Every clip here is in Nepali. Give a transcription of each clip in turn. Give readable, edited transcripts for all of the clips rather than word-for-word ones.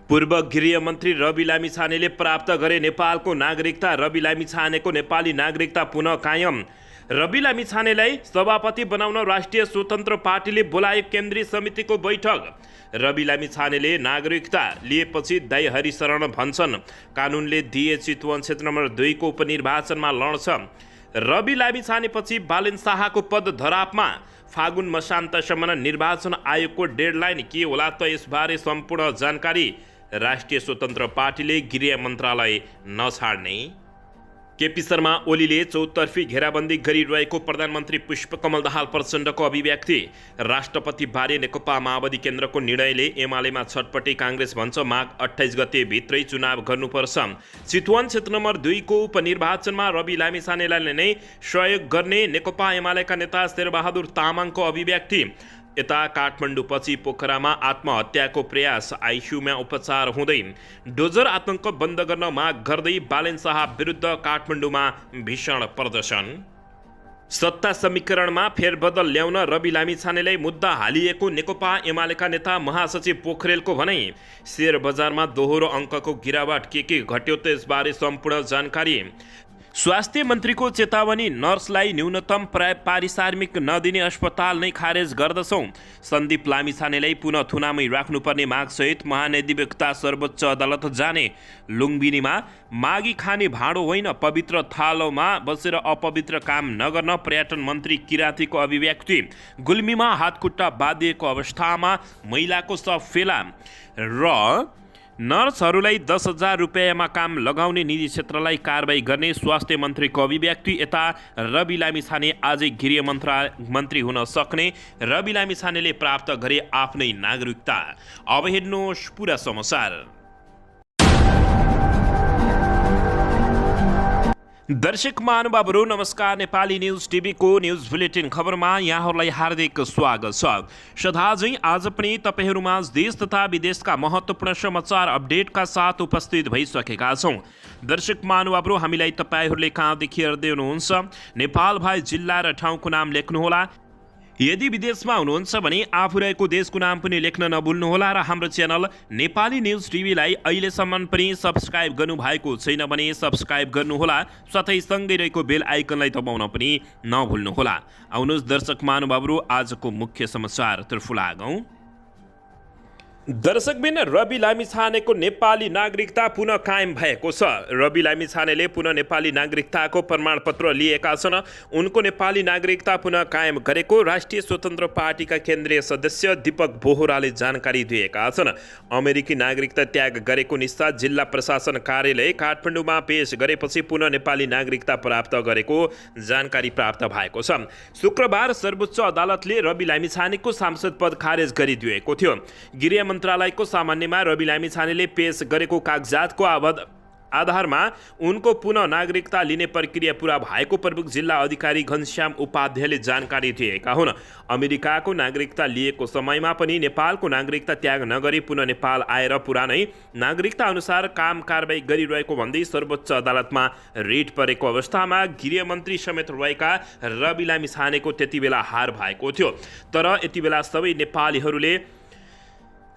पूर्व गृहमन्त्री रवि लामिछानेले प्राप्त गरे नेपालको नागरिकता। रवि लामिछानेको नेपाली नागरिकता पुनः कायम। रवि लामिछानेलाई सभापति बनाउन राष्ट्रिय स्वतन्त्र पार्टीले बोलायो केन्द्रीय समितिको बैठक। रवि लामिछानेले नागरिकता लिएपछि दाइ हरिशरण भन्छन् कानुनले दिए चितवन क्षेत्र नम्बर 2 को उपनिर्वाचनमा लड्छ। रवि लामिछानेपछि बालेन शाहको पद धरापमा। फागुन मसान्तसम्म निर्वाचन आयोगको डेडलाइन के होला त यसबारे सम्पूर्ण जानकारी। राष्ट्रिय स्वतन्त्र पार्टीले गृह मन्त्रालय नछाड्ने। केपी शर्मा ओलीले चौतर्फी घेराबन्दी गरिरहेको प्रधानमन्त्री पुष्पकमल दाहाल प्रचण्डको अभिव्यक्ति। राष्ट्रपति बारे नेकपा माओवादी केन्द्रको निर्णयले एमालेमा छटपटी। काङ्ग्रेस भन्छ माघ 28 गते भित्रै चुनाव गर्नुपर्छ। चितवन क्षेत्र नम्बर 2 को उपनिर्वाचनमा रवि लामिछानेलाई नै सहयोग गर्ने नेकपा एमालेका नेता शेरबहादुर तामाङको अभिव्यक्ति। यता काठमाडौँपछि पोखरामा आत्महत्याको प्रयास। आइसियुमा उपचार हुँदै डोजर आतंक बन्द गर्न माग गर्दै बालेन शाह विरुद्ध काठमाडौँमा भीषण प्रदर्शन। सत्ता समीकरणमा फेरबदल ल्याउन रवि लामिछानेलाई मुद्दा हालिएको नेकपा एमालेका नेता महासचिव पोखरेलको भनाई। शेयर बजारमा दोहोरो अङ्कको गिरावट के घट्यो त यसबारे सम्पूर्ण जानकारी। स्वास्थ्य मन्त्रीको चेतावनी। नर्सलाई न्यूनतम पारिश्रमिक नदिने अस्पताल नै खारेज गर्दछौँ। सन्दीप लामिछानेलाई पुनः थुनामै राख्नुपर्ने मागसहित महाधिवक्ता सर्वोच्च अदालत जाने। लुम्बिनीमा मागी खाने भाँडो होइन पवित्र थालोमा बसेर अपवित्र काम नगर्न पर्यटन मन्त्री किराँतीको अभिव्यक्ति। गुल्मीमा हातखुट्टा बाँधिएको अवस्थामा महिलाको शव फेला र नर्सहरूलाई 10,000 रुपियाँमा काम लगाउने निजी क्षेत्रलाई कारबाही गर्ने स्वास्थ्य मन्त्रीको अभिव्यक्ति। यता रवि लामिछाने आजै गृह मन्त्री हुन सक्ने। रवि लामिछानेले प्राप्त गरे आफ्नै नागरिकता। अब हेर्नुहोस् पुरा समाचार। दर्शक महानुभावहरू नमस्कार। नेपाली न्युज टिभीको न्युज बुलेटिन खबरमा यहाँहरूलाई हार्दिक स्वागत छ। सदाझै आज पनि तपाईहरूमा देश तथा विदेशका महत्त्वपूर्ण समाचार अपडेटका साथ उपस्थित भइसकेका छौँ। दर्शक महानुभावहरू हामीलाई तपाईहरूले कहाँदेखि हेर्दै हुनुहुन्छ नेपाल भए जिल्ला र ठाउँको नाम लेख्नुहोला। यदि विदेशमा हुनुहुन्छ भने आफू रहेको देशको नाम पनि लेख्न नभुल्नुहोला र हाम्रो च्यानल नेपाली न्युज टिभीलाई अहिलेसम्म पनि सब्स्क्राइब गर्नुभएको छैन भने सब्स्क्राइब गर्नुहोला। साथै सँगै रहेको बेल आइकनलाई दबाउन पनि नभुल्नुहोला। आउनुहोस् दर्शक महानुभावहरू आजको मुख्य समाचारतर्फ लागौँ। दर्शकबिन रवि लामिछानेको नेपाली नागरिकता पुनः कायम भएको छ। रवि लामिछानेले पुनः नेपाली नागरिकताको प्रमाणपत्र लिएका छन्। उनको नेपाली नागरिकता पुनः कायम गरेको राष्ट्रिय स्वतन्त्र पार्टीका केन्द्रीय सदस्य दीपक बोहराले जानकारी दिएका छन्। अमेरिकी नागरिकता त्याग गरेको निस्ता जिल्ला प्रशासन कार्यालय काठमाडौँमा पेश गरेपछि पुनः नेपाली नागरिकता प्राप्त गरेको जानकारी प्राप्त भएको छ। शुक्रबार सर्वोच्च अदालतले रवि लामिछानेको सांसद पद खारेज गरिदिएको थियो। गृह मन्त्रालयको सामान्यमा रवि लामिछानेले पेश गरेको कागजातको आधारमा उनको पुनः नागरिकता लिने प्रक्रिया पूरा भएको प्रमुख जिल्ला अधिकारी घनश्याम उपाध्यायले जानकारी दिएका हुन्। अमेरिकाको नागरिकता लिएको समयमा पनि नेपालको नागरिकता त्याग नगरी पुनः नेपाल आएर पुरानै नागरिकता अनुसार काम कारबाही गरिरहेको भन्दै सर्वोच्च अदालतमा रिट परेको अवस्थामा गृहमन्त्री समेत रहेका रवि लामिछानेको त्यति बेला हार भएको थियो। तर यति बेला सबै नेपालीहरूले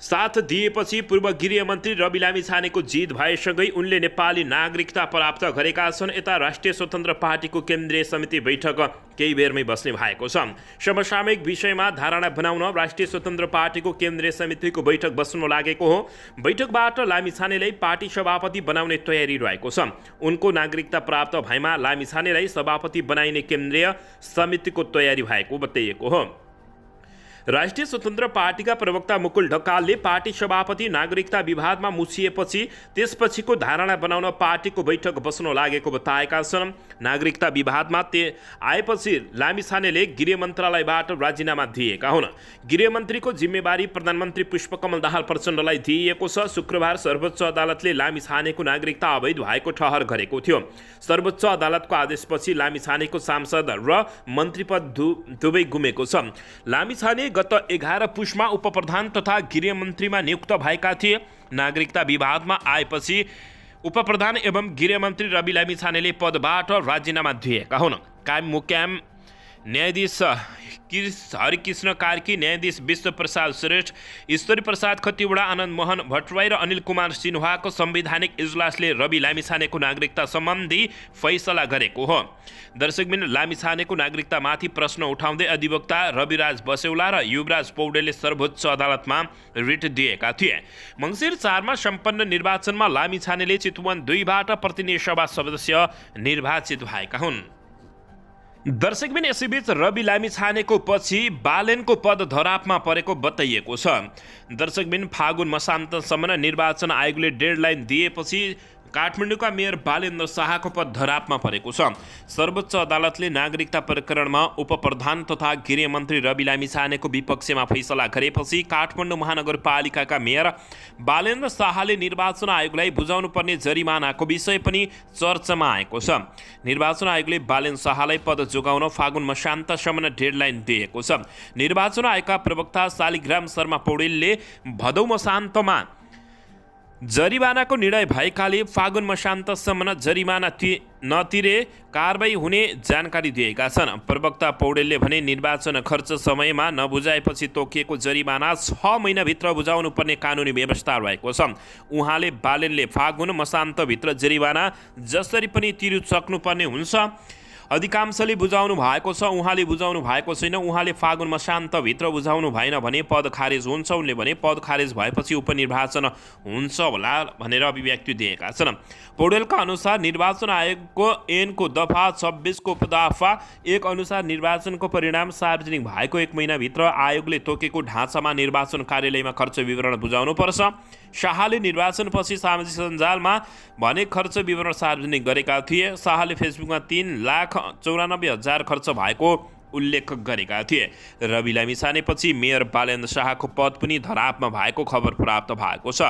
साथ दिएपछि पूर्व गृहमन्त्री रवि लामिछानेको जित भएसँगै उनले नेपाली नागरिकता प्राप्त गरेका छन्। यता राष्ट्रिय स्वतन्त्र पार्टीको केन्द्रीय समिति बैठक केही बेरमै बस्ने भएको छ। समसामयिक विषयमा धारणा बनाउन राष्ट्रिय स्वतन्त्र पार्टीको केन्द्रीय समितिको बैठक बस्न लागेको हो। बैठकबाट लामिछानेलाई पार्टी सभापति बनाउने तयारी रहेको छ। उनको नागरिकता प्राप्त भएमा लामिछानेलाई सभापति बनाइने केन्द्रीय समितिको तयारी भएको बताइएको हो। राष्ट्रिय स्वतन्त्र पार्टीका प्रवक्ता मुकुल ढकालले पार्टी सभापति नागरिकता विवादमा मुछिएपछि त्यसपछिको धारणा बनाउन पार्टीको बैठक बस्न लागेको बताएका छन्। नागरिकता विवादमा आएपछि लामिछानेले गृह मन्त्रालयबाट राजीनामा दिएका हुन्। गृहमन्त्रीको जिम्मेवारी प्रधानमन्त्री पुष्पकमल दाहाल प्रचण्डलाई दिइएको छ। शुक्रबार सर्वोच्च अदालतले लामिछानेको नागरिकता अवैध भएको ठहर गरेको थियो। सर्वोच्च अदालतको आदेशपछि लामिछानेको सांसद र मन्त्रीपद दुवै गुमेको छ। लामिछाने गत 11 पुसमा उपप्रधान तथा गृहमन्त्रीमा नियुक्त भएका थिए। नागरिकता विवादमा आएपछि उपप्रधान एवं गृहमन्त्री रवि लामिछानेले पदबाट राजीनामा दिएका हुन्। कायम मुकाम न्यायाधीश हरिकृष्ण कार्की, न्यायाधीश विश्व प्रसाद श्रेष्ठ, ईश्वरी प्रसाद खतिवडा, आनन्द मोहन भट्टराई र अनिल कुमार सिन्हाको संवैधानिक इजलासले रवि लामिछानेको नागरिकता सम्बन्धी फैसला गरेको हो। दर्शकबिन, लामिछानेको नागरिकतामाथि प्रश्न उठाउँदै अधिवक्ता रविराज बस्यौला र युवराज पौडेलले सर्वोच्च अदालतमा रिट दिएका थिए। मङ्सिर 4 सम्पन्न निर्वाचनमा लामिछानेले चितवन 2बाट प्रतिनिधि सभा सदस्य निर्वाचित भएका हुन्। दर्शकबिन, यसैबीच रवि लामिछानेको पछि बालेनको पद धरापमा परेको बताइएको छ। दर्शकबिन, फागुन मसान्तसम्म निर्वाचन आयोगले डेडलाइन दिएपछि काठमाडौँका मेयर बालेन्द्र शाहको पद धरापमा परेको छ। सर्वोच्च अदालतले नागरिकता प्रकरणमा उपप्रधान तथा गृहमन्त्री रवि लामिछानेको विपक्षमा फैसला गरेपछि काठमाडौँ महानगरपालिकाका मेयर बालेन्द्र शाहले निर्वाचन आयोगलाई बुझाउनुपर्ने जरिमानाको विषय पनि चर्चामा आएको छ। निर्वाचन आयोगले बालेन्द्र शाहलाई पद जोगाउन फागुन मसान्तसम्म डेडलाइन दिएको छ। निर्वाचन आयोगका प्रवक्ता शालिग्राम शर्मा पौडेलले भदौ मसान्तमा जरिमानाको निर्णय भएकाले फागुन मसान्तसम्म जरिमाना नतिरे कारबाही हुने जानकारी दिएका छन्। प्रवक्ता पौडेलले भने निर्वाचन खर्च समयमा नबुझाएपछि तोकिएको जरिमाना 6 महिनाभित्र बुझाउनु पर्ने कानुनी व्यवस्था रहेको छ। उहाँले बालेनले फागुन मसान्तभित्र जरिमाना जसरी पनि तिरिसक्नुपर्ने हुन्छ, अधिकांशले बुझाउनु भएको छ, उहाँले बुझाउनु भएको छैन। उहाँले फागुन मसान्तभित्र बुझाउनु भएन भने पद खारेज हुन्छ। उनले भने पद खारेज भएपछि उपनिर्वाचन हुन्छ होला भनेर अभिव्यक्ति दिएका छन्। पौडेलका अनुसार निर्वाचन आयोगको ऐनको दफा 26 को उपदफा 1 अनुसार निर्वाचनको परिणाम सार्वजनिक भएको 1 महिनाभित्र आयोगले तोकेको ढाँचामा निर्वाचन कार्यालयमा खर्च विवरण बुझाउनुपर्छ। शाहले निर्वाचनपछि सामाजिक सञ्जालमा भने खर्च विवरण सार्वजनिक गरेका थिए। शाहले फेसबुकमा 3,94,000 खर्च भएको उल्लेख गरेका थिए। रवि लामिछानेपछि मेयर बालेन्द्र शाहको पद पनि धरापमा भएको खबर प्राप्त भएको छ।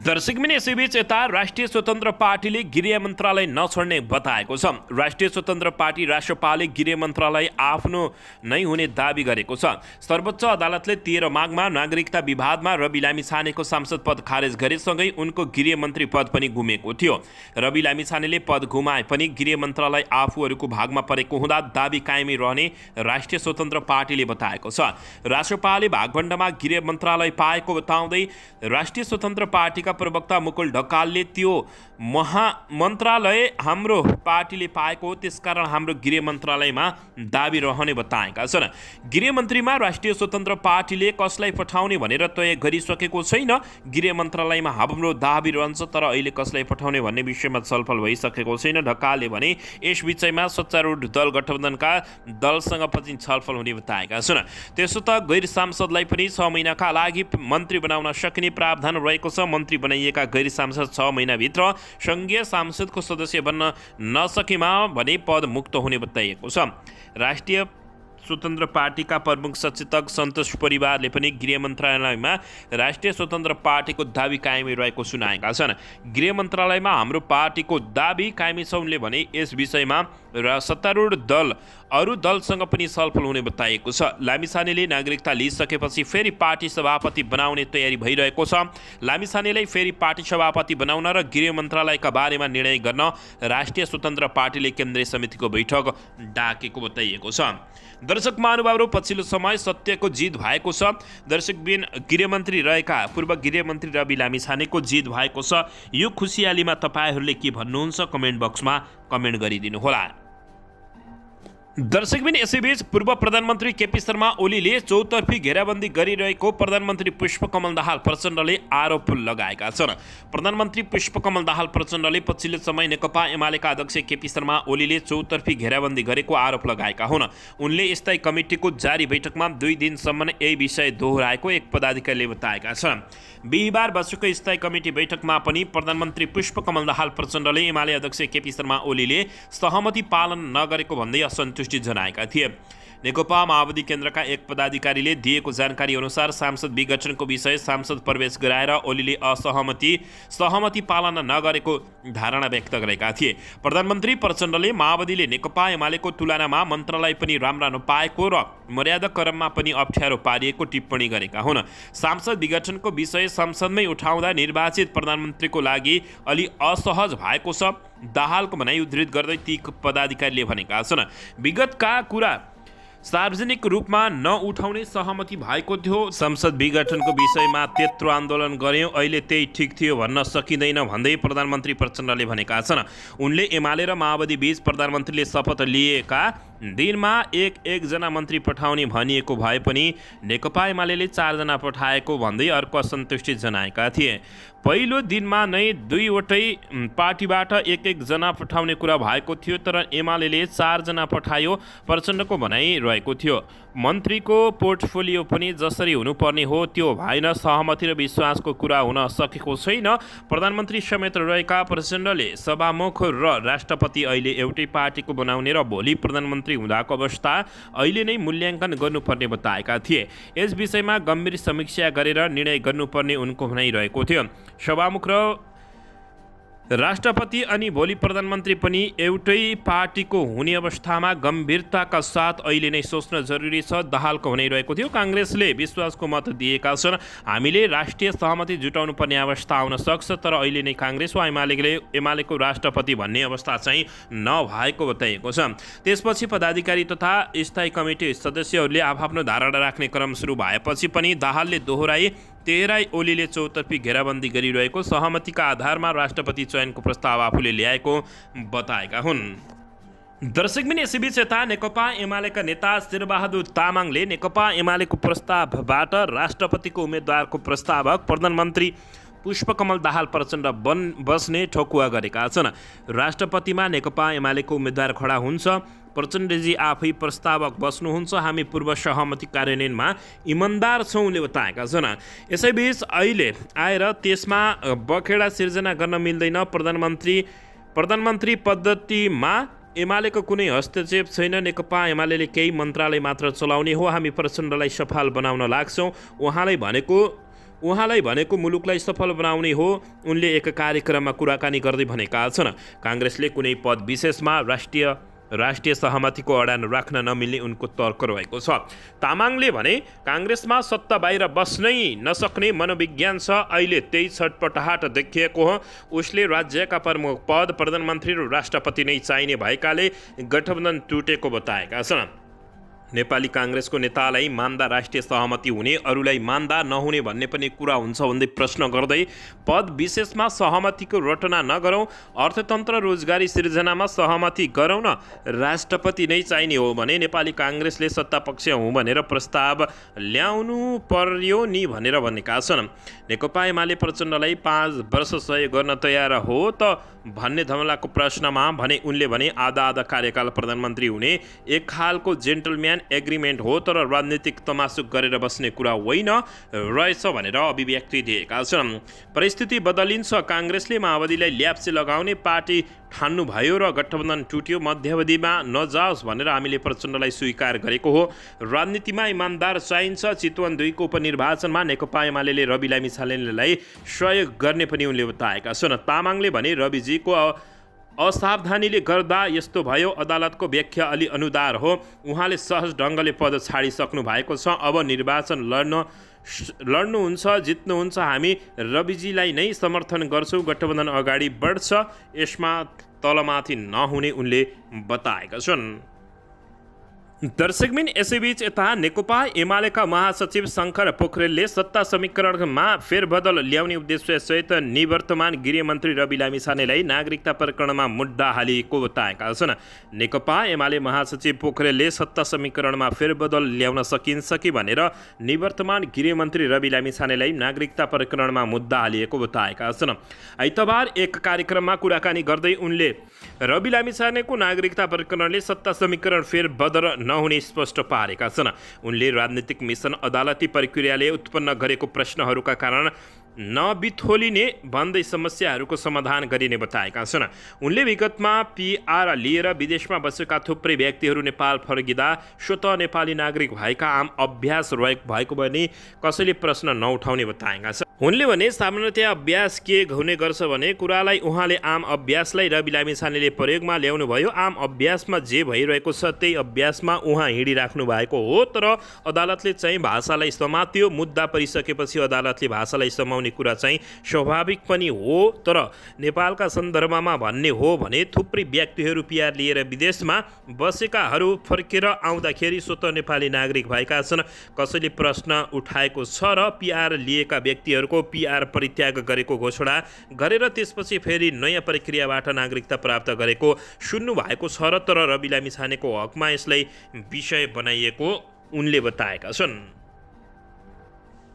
दर्शकबिन, यसैबीच यता राष्ट्रिय स्वतन्त्र पार्टीले गृह मन्त्रालय नछोड्ने बताएको छ। राष्ट्रिय स्वतन्त्र पार्टी रासपाले गृह मन्त्रालय आफ्नो नै हुने दाबी गरेको छ। सर्वोच्च अदालतले 13 माघमा नागरिकता विवादमा रवि लामिछानेको सांसद पद खारेज गरेसँगै उनको गृह मन्त्री पद पनि गुमेको थियो। रवि लामिछानेले पद गुमाए पनि गृह मन्त्रालय आफूहरूको भागमा परेको हुँदा दाबी कायमै रहने राष्ट्रिय स्वतन्त्र पार्टीले बताएको छ। रासपाले भागभण्डमा गृह मन्त्रालय पाएको बताउँदै राष्ट्रिय स्वतन्त्र पार्टीका प्रवक्ता मुकुल ढकालले त्यो मन्त्रालय हाम्रो पार्टीले पाएको हो, त्यसकारण हाम्रो गृह मन्त्रालयमा दाबी रहने बताएका छन्। गृह मन्त्रीमा राष्ट्रिय स्वतन्त्र पार्टीले कसलाई पठाउने भनेर तय गरिसकेको छैन। गृह मन्त्रालयमा हाम्रो दाबी रहन्छ, तर अहिले कसलाई पठाउने भन्ने विषयमा छलफल भइसकेको छैन। ढकालले भने यस विषयमा सत्तारूढ दल गठबन्धनका दलसँग पनि छलफल हुने बताएका छन्। त्यसो त गैर सांसदलाई पनि 6 महिनाका लागि मन्त्री बनाउन सकिने प्रावधान रहेको छ। मन्त्री बनाइएका गैर सांसद 6 महिनाभित्र सङ्घीय सांसदको सदस्य बन्न नसकेमा भने पद मुक्त हुने बताइएको छ। राष्ट्रिय स्वतन्त्र पार्टीका प्रमुख सचेतक सन्तोष परिवारले पनि गृह मन्त्रालयमा राष्ट्रिय स्वतन्त्र पार्टीको दाबी कायमै रहेको सुनाएका छन्। गृह मन्त्रालयमा हाम्रो पार्टीको दाबी कायमै छ। उनले भने यस विषयमा सत्तारूढ दल अरू दलसँग पनि छलफल हुने बताइएको छ। लामिछानेले नागरिकता लिइसकेपछि फेरि पार्टी सभापति बनाउने तयारी भइरहेको छ। लामिछानेलाई फेरि पार्टी सभापति बनाउन र गृह मन्त्रालयका बारेमा निर्णय गर्न राष्ट्रिय स्वतन्त्र पार्टीले केन्द्रीय समितिको बैठक डाकेको बताइएको छ। दर्शक महानुभावहरू, पछिल्लो समय सत्यको जित भएको छ। दर्शकबिन, गृहमन्त्री रहेका पूर्व गृहमन्त्री रवि लामिछानेको जित भएको छ। यो खुसियालीमा तपाईँहरूले के भन्नुहुन्छ कमेन्ट बक्समा कमेन्ट गरिदिनुहोला। दर्शकबिन, यसैबीच पूर्व प्रधानमन्त्री केपी शर्मा ओलीले चौतर्फी घेराबन्दी गरिरहेको प्रधानमन्त्री पुष्पकमल दाहाल प्रचण्डले आरोप लगाएका छन्। प्रधानमन्त्री पुष्पकमल दाहाल प्रचण्डले पछिल्लो समय नेकपा एमालेका अध्यक्ष केपी शर्मा ओलीले चौतर्फी घेराबन्दी गरेको आरोप लगाएका हुन्। उनले स्थायी कमिटीको जारी बैठकमा 2 दिनसम्म यही विषय दोहोऱ्याएको एक पदाधिकारीले बताएका छन्। बिहिबार बसेको स्थायी कमिटी बैठकमा पनि प्रधानमन्त्री पुष्पकमल दाहाल प्रचण्डले एमाले अध्यक्ष केपी शर्मा ओलीले सहमति पालन नगरेको भन्दै असन्तुष्टि जनाएका थिए। नेकपा माओवादी केन्द्रका एक पदाधिकारीले दिएको जानकारी अनुसार सांसद विघटनको विषय सांसद प्रवेश गराएर ओलीले सहमति पालन नगरेको धारणा व्यक्त गरेका थिए। प्रधानमन्त्री प्रचण्डले माओवादीले नेकपा एमालेको तुलनामा मन्त्रालय पनि राम्रा नपाएको र मर्यादा क्रममा पनि अप्ठ्यारो पारिएको टिप्पणी गरेका हुन्। सांसद विघटनको विषय संसदमै उठाउँदा निर्वाचित प्रधानमन्त्रीको लागि अलि असहज भएको छ। दाहालको भनाइ उद्धृत गर्दै ती पदाधिकारीले भनेका छन्, विगतका कुरा सार्वजनिक रूपमा नउठाउने सहमति भएको थियो। संसद विघटनको विषयमा त्यत्रो आन्दोलन गर्यौं, अहिले त्यही ठिक थियो भन्न सकिँदैन भन्दै प्रधानमन्त्री प्रचण्डले भनेका छन्। उनले एमाले र माओवादी बीच प्रधानमन्त्रीले शपथ लिएका दिनमा एकजना मन्त्री पठाउने भनिएको भए पनि नेकपा एमाले 4 जना पठाएको भन्दै अर्को असन्तुष्टि जनाएका थिए। पहिलो दिनमा नै दुईवटै पार्टीबाट एक जना पठाउने कुरा भएको थियो, तर एमाले 4 जना पठायो। प्रचण्डको भनाइ रहेको थियो, मन्त्रीको पोर्टफोलियो पनि जसरी हुनुपर्ने हो त्यो भएन, सहमति र विश्वासको कुरा हुन सकेको छैन। प्रधानमन्त्री समेत रहेका प्रचण्डले सभामुख र राष्ट्रपति अहिले एउटै पार्टीको बनाउने र भोलि प्रधानमन्त्री हुँदाको अवस्था अहिले नै मूल्याङ्कन गर्नुपर्ने बताएका थिए। यस विषयमा गम्भीर समीक्षा गरेर निर्णय गर्नुपर्ने उनको भनाइरहेको थियो। सभामुख र राष्ट्रपति अनि भोलि प्रधानमन्त्री पनि एउटै पार्टीको हुने अवस्थामा गम्भीरताका साथ अहिले नै सोच्न जरुरी छ, दाहालको भनाइरहेको थियो। काङ्ग्रेसले विश्वासको मत दिएका छन्, हामीले राष्ट्रिय सहमति जुटाउनु पर्ने अवस्था आउन सक्छ, तर अहिले नै काङ्ग्रेस वा एमालेको राष्ट्रपति भन्ने अवस्था चाहिँ नभएको बताइएको छ। त्यसपछि पदाधिकारी तथा स्थायी कमिटी सदस्यहरूले आफ्नो धारणा राख्ने क्रम सुरु भएपछि पनि दाहालले दोहोराए तेह्रै ओलीले चौतर्फी घेराबन्दी गरिरहेको सहमतिका आधारमा राष्ट्रपति चयनको प्रस्ताव आफूले ल्याएको बताएका हुन्। दर्शकबिन यसैबीच यता नेकपा एमालेका नेता शेरबहादुर तामाङले नेकपा एमालेको प्रस्तावबाट राष्ट्रपतिको उम्मेद्वारको प्रस्तावक प्रधानमन्त्री पुष्पकमल दाहाल प्रचण्ड बस्ने ठकुवा गरेका छन्। राष्ट्रपतिमा नेकपा एमालेको उम्मेद्वार खडा हुन्छ, प्रचण्डजी आफै प्रस्तावक बस्नुहुन्छ, हामी पूर्व सहमति कार्यान्वयनमा इमान्दार छौँ उनले बताएका छन्। यसैबीच अहिले आएर त्यसमा बखेडा सिर्जना गर्न मिल्दैन। प्रधानमन्त्री पद्धतिमा एमालेको कुनै हस्तक्षेप छैन, नेकपा एमाले केही मन्त्रालय मात्र चलाउने हो, हामी प्रचण्डलाई सफल बनाउन लाग्छौँ, उहाँलाई भनेको मुलुकलाई सफल बनाउने हो, उनले एक कार्यक्रममा कुराकानी गर्दै भनेका छन्। काङ्ग्रेसले कुनै पद विशेषमा राष्ट्रिय सहमतिको अडान राख्न नमिल्ने उनको तर्क रहेको छ। तामाङले भने काङ्ग्रेसमा सत्ता बाहिर बस्नै नसक्ने मनोविज्ञान छ, अहिले त्यही छटपटाहट देखिएको हो। उसले राज्यका प्रमुख पद प्रधानमन्त्री र राष्ट्रपति नै चाहिने भएकाले गठबन्धन टुटेको बताएका छन्। नेपाली काङ्ग्रेसको नेतालाई मान्दा राष्ट्रिय सहमति हुने, अरूलाई मान्दा नहुने भन्ने पनि कुरा हुन्छ भन्दै प्रश्न गर्दै पद विशेषमा सहमतिको रटना नगरौँ, अर्थतन्त्र रोजगारी सिर्जनामा सहमति गरौँ न, राष्ट्रपति नै चाहिने हो भने नेपाली काङ्ग्रेसले सत्तापक्ष हुँ भनेर प्रस्ताव ल्याउनु पर्यो नि भनेर भनेका छन्। नेकपा एमाले प्रचण्डलाई 5 वर्ष सहयोग गर्न तयार हो त भन्ने धमलाको प्रश्नमा भने उनले भने आधा कार्यकाल प्रधानमन्त्री हुने एक खालको जेन्टलम्यान एग्रिमेन्ट हो, तर राजनीतिक तमासुक गरेर बस्ने कुरा होइन रहेछ भनेर अभिव्यक्ति दिएका छन्। परिस्थिति बदलिन्छ, काङ्ग्रेसले माओवादीलाई ल्याप्से लगाउने पार्टी ठान्नुभयो र गठबन्धन टुट्यो, मध्यावधिमा नजाओस् भनेर हामीले प्रचण्डलाई स्वीकार गरेको हो। राजनीतिमा इमान्दार चाहिन्छ। चितवन 2 को उपनिर्वाचनमा नेकपा एमाले रवि लामिछानेलाई सहयोग गर्ने पनि उनले बताएका छन्। तामाङले भने रविजीको असावधानीले गर्दा यस्तो भयो, अदालतको व्याख्या अलि अनुदार हो, उहाँले सहज ढङ्गले पद छाडिसक्नु भएको छ, अब निर्वाचन लड्नुहुन्छ, जित्नुहुन्छ, हामी रविजीलाई नै समर्थन गर्छौँ, गठबन्धन अगाडि बढ्छ, यसमा तलमाथि नहुने उनले बताएका छन्। दर्शकबिन यसैबीच यता नेकपा एमालेका महासचिव शङ्कर पोखरेलले सत्ता समीकरणमा फेरबदल ल्याउने उद्देश्यसहित निवर्तमान गृहमन्त्री रवि लामिछानेलाई नागरिकता प्रकरणमा मुद्दा हालिएको बताएका छन्। नेकपा एमाले महासचिव पोखरेलले सत्ता समीकरणमा फेरबदल ल्याउन सकिन्छ कि भनेर निवर्तमान गृहमन्त्री रवि लामिछानेलाई नागरिकता प्रकरणमा मुद्दा हालिएको बताएका छन्। आइतबार एक कार्यक्रममा कुराकानी गर्दै उनले रवि लामिछानेको नागरिकता प्रकरणले सत्ता समीकरण फेरबदल नहुने स्पष्ट पारेका छन्। उनले राजनीतिक मिसन अदालती प्रक्रियाले उत्पन्न गरेको प्रश्नहरूका कारण नबिथोलिने भन्दै समस्याहरूको समाधान गरिने बताएका छन्। उनले विगतमा PR लिएर विदेशमा बसेका थुप्रै व्यक्तिहरू नेपाल फर्किँदा स्वतः नेपाली नागरिक भएका आम अभ्यास भएको भने कसैले प्रश्न नउठाउने बताएका छन्। उनले भने सामान्यतया अभ्यास के हुने गर्छ भने कुरालाई उहाँले आम अभ्यासलाई रवि लामिछानेले प्रयोगमा ल्याउनु भयो। आम अभ्यासमा जे भइरहेको छ त्यही अभ्यासमा उहाँ हिँडिराख्नु भएको हो, तर अदालतले चाहिँ भाषालाई समात्यो। मुद्दा परिसकेपछि अदालतले भाषालाई समाउने आउने कुरा चाहिँ स्वाभाविक पनि हो, तर नेपालका सन्दर्भमा भन्ने हो भने थुप्रै व्यक्तिहरू पिआर लिएर विदेशमा बसेकाहरू फर्केर आउँदाखेरि स्वतः नेपाली नागरिक भएका छन्। कसैले प्रश्न उठाएको छ र पिआर लिएका व्यक्तिहरूको पिआर परित्याग गरेको घोषणा गरेर त्यसपछि फेरि नयाँ प्रक्रियाबाट नागरिकता प्राप्त गरेको सुन्नु भएको छ र, तर रवि लामिछानेको हकमा यसलाई विषय बनाइएको उनले बताएका छन्।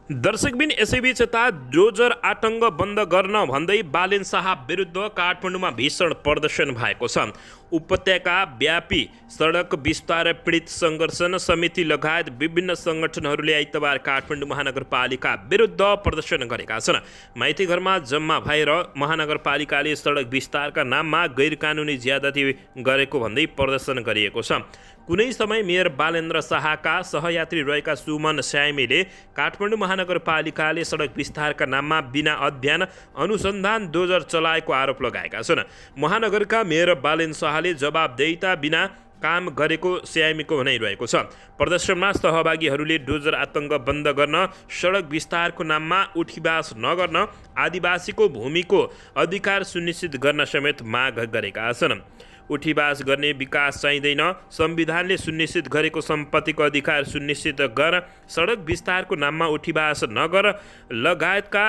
दर्शकबिन यसैबीच यता डोजर आतङ्क बन्द गर्न भन्दै बालेन शाह विरुद्ध काठमाडौँमा भीषण प्रदर्शन भएको छ। उपत्यका व्यापी सडक विस्तार पीडित सङ्घर्षण समिति लगायत विभिन्न सङ्गठनहरूले आइतबार काठमाडौँ महानगरपालिका विरुद्ध प्रदर्शन गरेका छन्। माइतीघरमा जम्मा भएर महानगरपालिकाले सडक विस्तारका नाममा गैरकानुनी ज्यादती गरेको भन्दै प्रदर्शन गरिएको छ। कुनै समय मेयर बालेन्द्र शाहका सहयात्री रहेका सुमन स्यामीले काठमाडौँ महानगरपालिकाले सडक विस्तारका नाममा बिना अध्ययन अनुसन्धान डोजर चलाएको आरोप लगाएका छन्। महानगरका मेयर बालेन शाहले जवाबदेहिता बिना काम गरेको स्यामीको भनाइरहेको छ। प्रदर्शनमा सहभागीहरूले डोजर आतङ्क बन्द गर्न, सडक विस्तारको नाममा उठीबास नगर्न, आदिवासीको भूमिको अधिकार सुनिश्चित गर्न समेत माग गरेका छन्। उठीबास गर्ने विकास चाहिँदैन, संविधानले सुनिश्चित गरेको सम्पत्तिको अधिकार सुनिश्चित गर, सडक विस्तारको नाममा उठीबास नगर लगायतका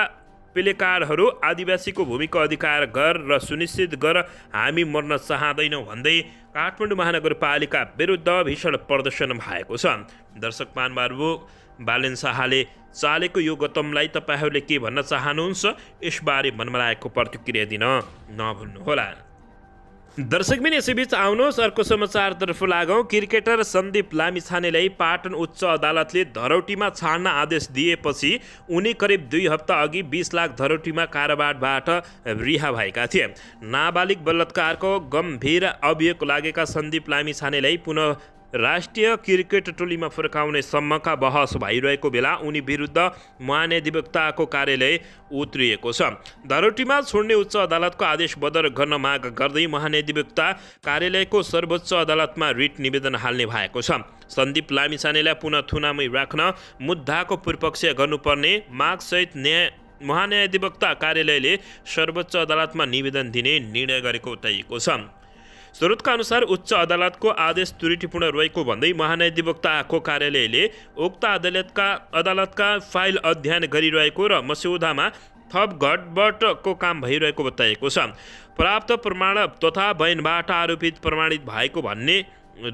प्लेकार्डहरू आदिवासीको भूमिको अधिकार गर र सुनिश्चित गर, हामी मर्न चाहँदैनौँ भन्दै काठमाडौँ महानगरपालिका विरुद्ध भीषण प्रदर्शन भएको छ। दर्शक महानुभावहरू, बालेन शाहले चालेको यो गतमलाई तपाईँहरूले के भन्न चाहनुहुन्छ, यसबारे मनमा लागेको प्रतिक्रिया दिन नभुल्नुहोला। दर्शकबिन यसैबीच आउनुहोस् अर्को समाचारतर्फ लागौँ। क्रिकेटर सन्दीप लामिछानेलाई पाटन उच्च अदालतले धरौटीमा छाड्न आदेश दिएपछि उनी करिब 2 हप्ता अघि 20 लाख धरौटीमा कारोबारबाट रिहा भएका थिए। नाबालिग बलात्कारको गम्भीर अभियोग लागेका सन्दीप लामिछानेलाई पुनः राष्ट्रिय क्रिकेट टोलीमा फर्काउने सम्मका बहस भइरहेको बेला उनी विरुद्ध महाधिवक्ताको कार्यालय उत्रिएको छ। धरौटीमा छोड्ने उच्च अदालतको आदेश बदर गर्न माग गर्दै महाधिवक्ता कार्यालयको सर्वोच्च अदालतमा रिट निवेदन हाल्ने भएको छ। सन्दीप लामिछानेलाई पुनः थुनामै राख्न मुद्दाको पूर्वपक्ष गर्नुपर्ने मागसहित महाधिवक्ता कार्यालयले सर्वोच्च अदालतमा निवेदन दिने निर्णय गरेको बताइएको छ। स्रोतका अनुसार उच्च अदालतको आदेश त्रुटिपूर्ण रहेको भन्दै महाधिवक्ताको कार्यालयले उक्त अदालतका फाइल अध्ययन गरिरहेको र मस्यौदामा थप गडबडको काम भइरहेको बताएको छ। प्राप्त प्रमाण तथा बयानबाट आरोपित प्रमाणित भएको भन्ने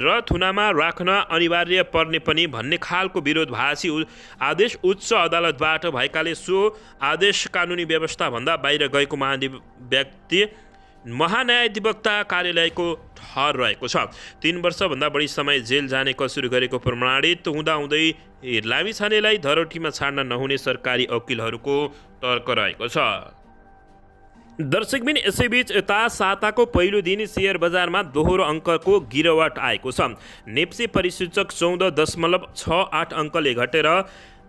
र थुनामा राख्न अनिवार्य पर्ने पनि भन्ने खालको विरोधाभासी आदेश उच्च अदालतबाट भएकाले सो आदेश कानुनी व्यवस्थाभन्दा बाहिर गएको महान्यायाधिवक्ता कार्यालयको ठहर रहेको छ। 3 वर्षभन्दा बढी समय जेल जाने कसुर गरेको प्रमाणित हुँदाहुँदै लामिछानेलाई धरौटीमा छाड्न नहुने सरकारी वकिलहरूको तर्क रहेको छ। दर्शकबिन यसैबीच यता साताको पहिलो दिन सेयर बजारमा दोहोरो अङ्कको गिरावट आएको छ। नेप्से परिसूचक 14.68 अङ्कले घटेर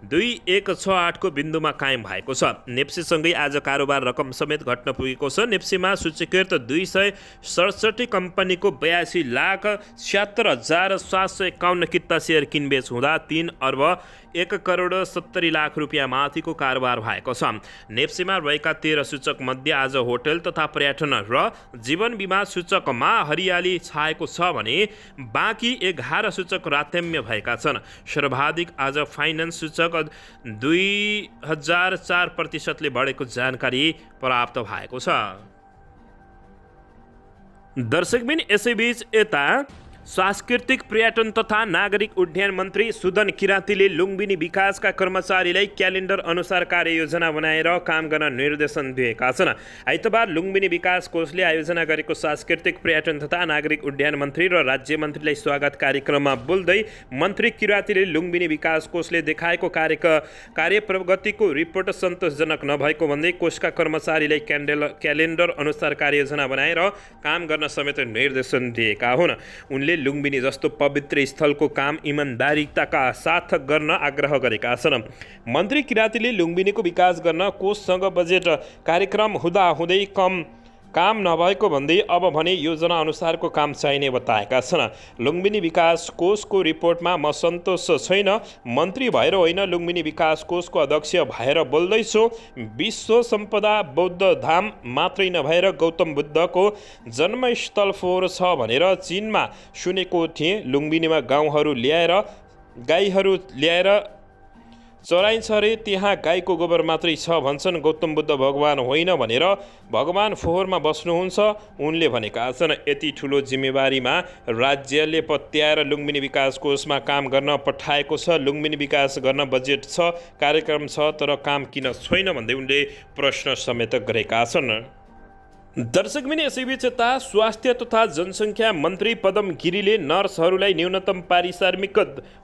2168 को बिन्दुमा कायम भएको छ। नेप्सेसँगै आज कारोबार रकम समेत घट्न पुगेको छ। नेप्सेमा सूचीकृत 267 कम्पनीको 82,76,751 किता सेयर किनबेच हुँदा 3 अर्ब 1,70,00,00,000 रुपियाँ माथिको कारोबार भएको छ। नेप्सेमा रहेका 13 सूचक मध्ये आज होटल तथा पर्यटन र जीवन बिमा सूचकमा हरियाली छाएको छ भने बाँकी 11 सूचक रातम्य भएका छन्। सर्वाधिक आज फाइनेन्स सूचक 2004% बढेको जानकारी प्राप्त भएको छ। दर्शकबिन यसैबीच यता सांस्कृतिक पर्यटन तथा नागरिक उड्डयन मन्त्री सुदन किराँतीले लुम्बिनी विकासका कर्मचारीलाई क्यालेन्डर अनुसार कार्ययोजना बनाएर काम गर्न निर्देशन दिएका छन्। आइतबार लुम्बिनी विकास कोषले आयोजना गरेको सांस्कृतिक पर्यटन तथा नागरिक उड्डयन मन्त्री र राज्य मन्त्रीलाई स्वागत कार्यक्रममा बोल्दै मन्त्री किराँतीले लुम्बिनी विकास कोषले देखाएको कार्य प्रगतिको रिपोर्ट सन्तोषजनक नभएको भन्दै कोषका कर्मचारीलाई क्यालेन्डर अनुसार कार्ययोजना बनाएर काम गर्न समेत निर्देशन दिएका हुन्। उनले लुम्बिनी जस्तो पवित्र स्थलको काम इमानदारीताका साथ गर्न आग्रह गरेका छन्। मन्त्री किराँतीले लुम्बिनीको विकास गर्न कोषसँग बजेट कार्यक्रम हुँदाहुँदै कम काम नभएको भन्दै अब भने योजना अनुसारको काम चाहिने बताएका छन्। लुम्बिनी विकास कोषको रिपोर्टमा म सन्तोष छैन, मन्त्री भएर होइन लुम्बिनी विकास कोषको अध्यक्ष भएर बोल्दैछु। विश्व सम्पदा बौद्ध धाम मात्रै नभएर गौतम बुद्धको जन्मस्थल फोहोर छ भनेर चीनमा सुनेको थिएँ। लुम्बिनीमा गाईहरू ल्याएर चराइन्छ रे, त्यहाँ गाईको गोबर मात्रै छ भन्छन्। गौतम बुद्ध भगवान होइन भनेर भगवान फोहोरमा बस्नुहुन्छ उनले भनेका छन्। यति ठुलो जिम्मेवारीमा राज्यले पत्याएर लुम्बिनी विकास कोषमा काम गर्न पठाएको छ। लुम्बिनी विकास गर्न बजेट छ, कार्यक्रम छ, तर काम किन छैन भन्दै उनले प्रश्न समेत गरेका छन्। दर्शकबिन यसैबीच यता स्वास्थ्य तथा जनसङ्ख्या मन्त्री पदम गिरीले नर्सहरूलाई न्यूनतम पारिश्रमिक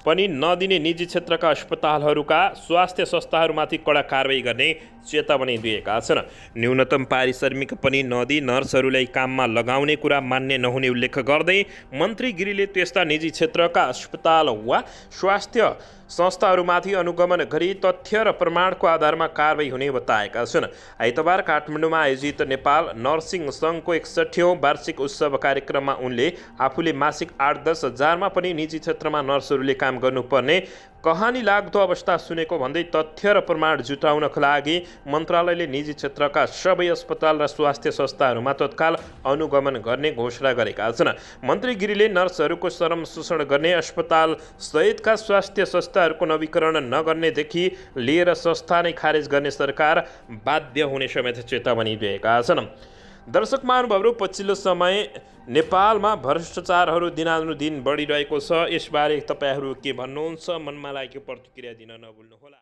पनि नदिने निजी क्षेत्रका अस्पतालहरूका स्वास्थ्य संस्थाहरूमाथि कडा कारबाही गर्ने चेतावनी दिएका छन्। न्यूनतम पारिश्रमिक पनि नदिई नर्सहरूलाई काममा लगाउने कुरा मान्य नहुने उल्लेख गर्दै मन्त्री गिरीले त्यस्ता निजी क्षेत्रका अस्पताल वा स्वास्थ्य संस्थाहरूमाथि अनुगमन गरी तथ्य र प्रमाणको आधारमा कारबाही हुने बताएका छन्। आइतबार काठमाडौँमा आयोजित नेपाल नर्सिङ सङ्घको 61औं वार्षिक उत्सव कार्यक्रममा उनले आफूले मासिक 8-10 हजारमा पनि निजी क्षेत्रमा नर्सहरूले काम गर्नुपर्ने कहानी लाग्दो अवस्था सुनेको भन्दै तथ्य र प्रमाण जुटाउनका लागि मन्त्रालयले निजी क्षेत्रका सबै अस्पताल र स्वास्थ्य संस्थाहरूमा तत्काल अनुगमन गर्ने घोषणा गरेका छन्। मन्त्री गिरीले नर्सहरूको श्रम शोषण गर्ने, अस्पताल सहितका स्वास्थ्य संस्थाहरूको नवीकरण नगर्नेदेखि लिएर संस्था नै खारेज गर्ने सरकार बाध्य हुने समेत चेतावनी दिएका छन्। दर्शक महानुभावहरू, पछिल्लो समय नेपालमा भ्रष्टाचारहरू दिनानुदिन बढिरहेको छ। यसबारे तपाईँहरू के भन्नुहुन्छ? मनमा लागेको प्रतिक्रिया दिन नभुल्नुहोला।